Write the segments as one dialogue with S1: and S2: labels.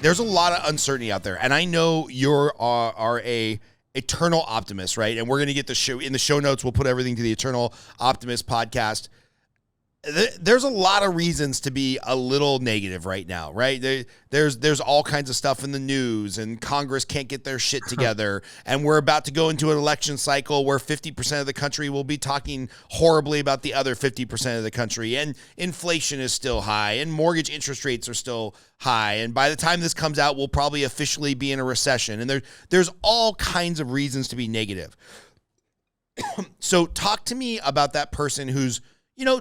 S1: there's a lot of uncertainty out there, and I know are a eternal optimist, right? And we're going to get the show in the show notes. We'll put everything to the Eternal Optimist podcast. There's a lot of reasons to be a little negative right now, right? There's all kinds of stuff in the news, and Congress can't get their shit together, and we're about to go into an election cycle where 50% of the country will be talking horribly about the other 50% of the country, and inflation is still high, and mortgage interest rates are still high, and by the time this comes out, we'll probably officially be in a recession, and there's all kinds of reasons to be negative. So talk to me about that person who's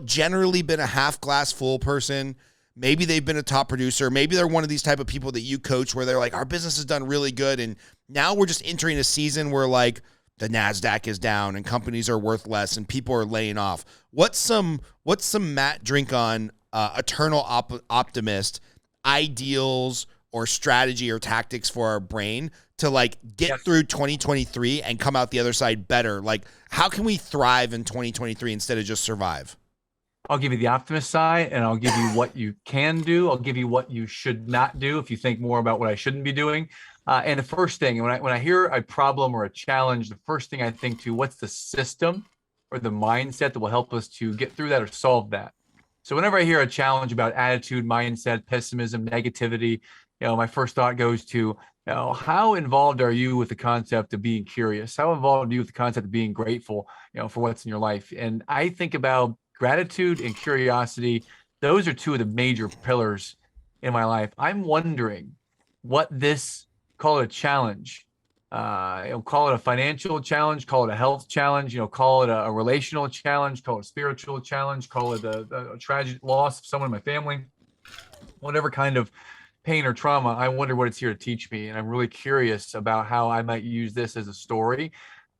S1: generally been a half glass full person. Maybe they've been a top producer. Maybe they're one of these type of people that you coach where they're like, our business has done really good. And now we're just entering a season where like the NASDAQ is down and companies are worth less and people are laying off. What's some Matt Drinkhahn, eternal optimist ideals or strategy or tactics for our brain to like get through 2023 and come out the other side better? Like, how can we thrive in 2023 instead of just survive?
S2: I'll give you the optimist side, and I'll give you what you can do. I'll give you what you should not do if you think more about what I shouldn't be doing. And the first thing, when I hear a problem or a challenge, the first thing I think to, what's the system or the mindset that will help us to get through that or solve that? So whenever I hear a challenge about attitude, mindset, pessimism, negativity, my first thought goes to, how involved are you with the concept of being curious? How involved are you with the concept of being grateful, for what's in your life? And I think about gratitude and curiosity. Those are two of the major pillars in my life. I'm wondering what this, call it a challenge, call it a financial challenge, call it a health challenge, call it a relational challenge, call it a spiritual challenge, call it a tragic loss of someone in my family, whatever kind of pain or trauma. I wonder what it's here to teach me. And I'm really curious about how I might use this as a story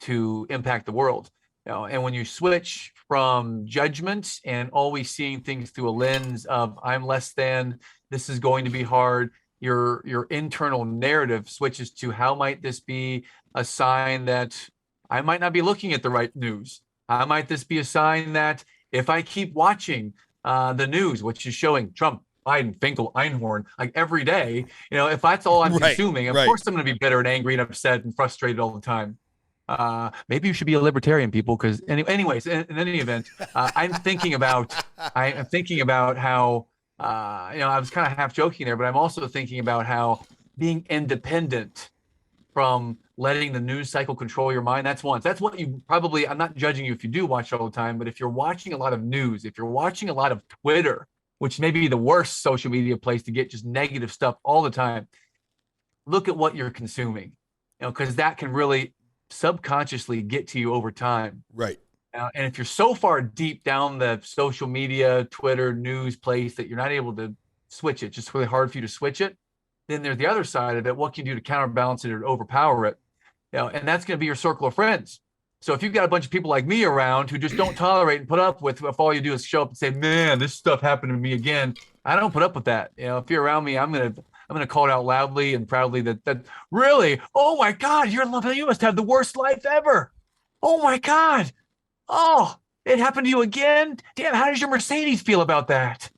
S2: to impact the world. And when you switch from judgment and always seeing things through a lens of I'm less than, this is going to be hard, your internal narrative switches to how might this be a sign that I might not be looking at the right news? How might this be a sign that if I keep watching the news, which is showing Trump, Biden, Finkel, Einhorn, like every day, if that's all I'm consuming, of course I'm going to be bitter and angry and upset and frustrated all the time. Maybe you should be a libertarian, people, because anyways, in any event, I'm thinking about how, I was kind of half joking there, but I'm also thinking about how being independent from letting the news cycle control your mind, that's what you probably, I'm not judging you if you do watch it all the time, but if you're watching a lot of news, if you're watching a lot of Twitter, which may be the worst social media place to get just negative stuff all the time, look at what you're consuming, because that can really subconsciously get to you over time.
S1: Right.
S2: And if you're so far deep down the social media, Twitter, news place that you're not able to switch it, just really hard for you to switch it, then there's the other side of it. What can you do to counterbalance it or overpower it? And that's going to be your circle of friends. So if you've got a bunch of people like me around who just don't tolerate and put up with, if all you do is show up and say, man, this stuff happened to me again, I don't put up with that. If you're around me, I'm going to call it out loudly and proudly that really, oh my God, you must have the worst life ever. Oh my God. Oh, it happened to you again. Damn, how does your Mercedes feel about that?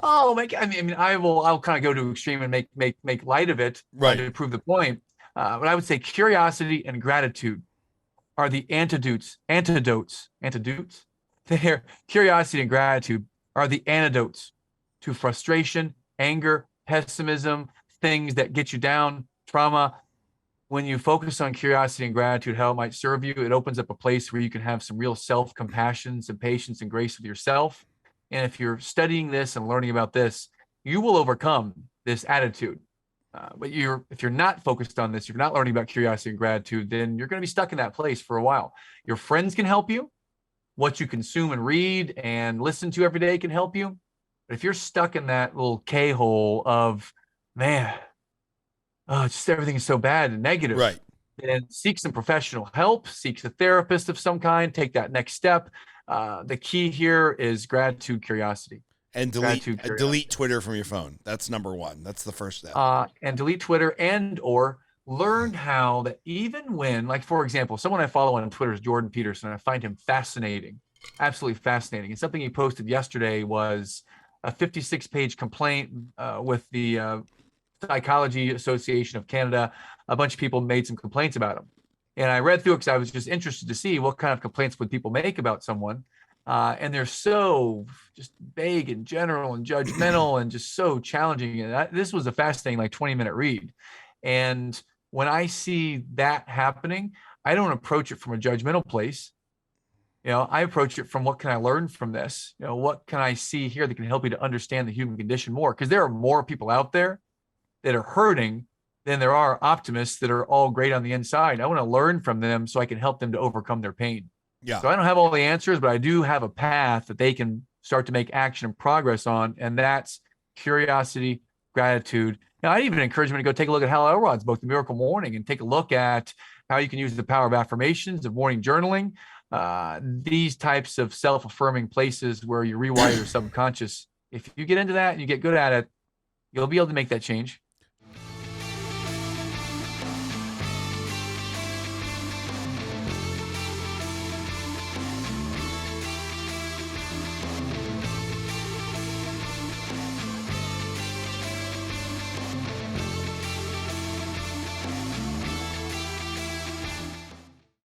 S2: Oh my God. I'll kind of go to extreme and make light of it, right, to prove the point. But I would say curiosity and gratitude are the antidotes. Curiosity and gratitude are the antidotes to frustration, anger, pessimism, things that get you down, trauma. When you focus on curiosity and gratitude, how it might serve you, it opens up a place where you can have some real self-compassion, some patience and grace with yourself. And if you're studying this and learning about this, you will overcome this attitude. But if you're not focused on this, if you're not learning about curiosity and gratitude, then you're going to be stuck in that place for a while. Your friends can help you. What you consume and read and listen to every day can help you. But if you're stuck in that little K-hole of, man, just everything is so bad and negative,
S1: right,
S2: then seek some professional help, seek a therapist of some kind, take that next step. The key here is gratitude, curiosity.
S1: And delete Twitter from your phone. That's number one. That's the first step.
S2: And delete Twitter or learn how that even when, like, for example, someone I follow on Twitter is Jordan Peterson. I find him fascinating, absolutely fascinating. And something he posted yesterday was a 56-page complaint with the Psychology Association of Canada, a bunch of people made some complaints about him. And I read through it because I was just interested to see what kind of complaints would people make about someone. And they're so just vague and general and judgmental and just so challenging. And this was a fascinating, like 20-minute read. And when I see that happening, I don't approach it from a judgmental place. I approach it from, what can I learn from this? What can I see here that can help me to understand the human condition more? Because there are more people out there that are hurting than there are optimists that are all great on the inside. I want to learn from them so I can help them to overcome their pain.
S1: Yeah.
S2: So I don't have all the answers, but I do have a path that they can start to make action and progress on. And that's curiosity, gratitude. I'd even encourage them to go take a look at Hal Elrod's book, The Miracle Morning, and take a look at how you can use the power of affirmations, of morning journaling, these types of self-affirming places where you rewire your subconscious. If you get into that and you get good at it, you'll be able to make that change.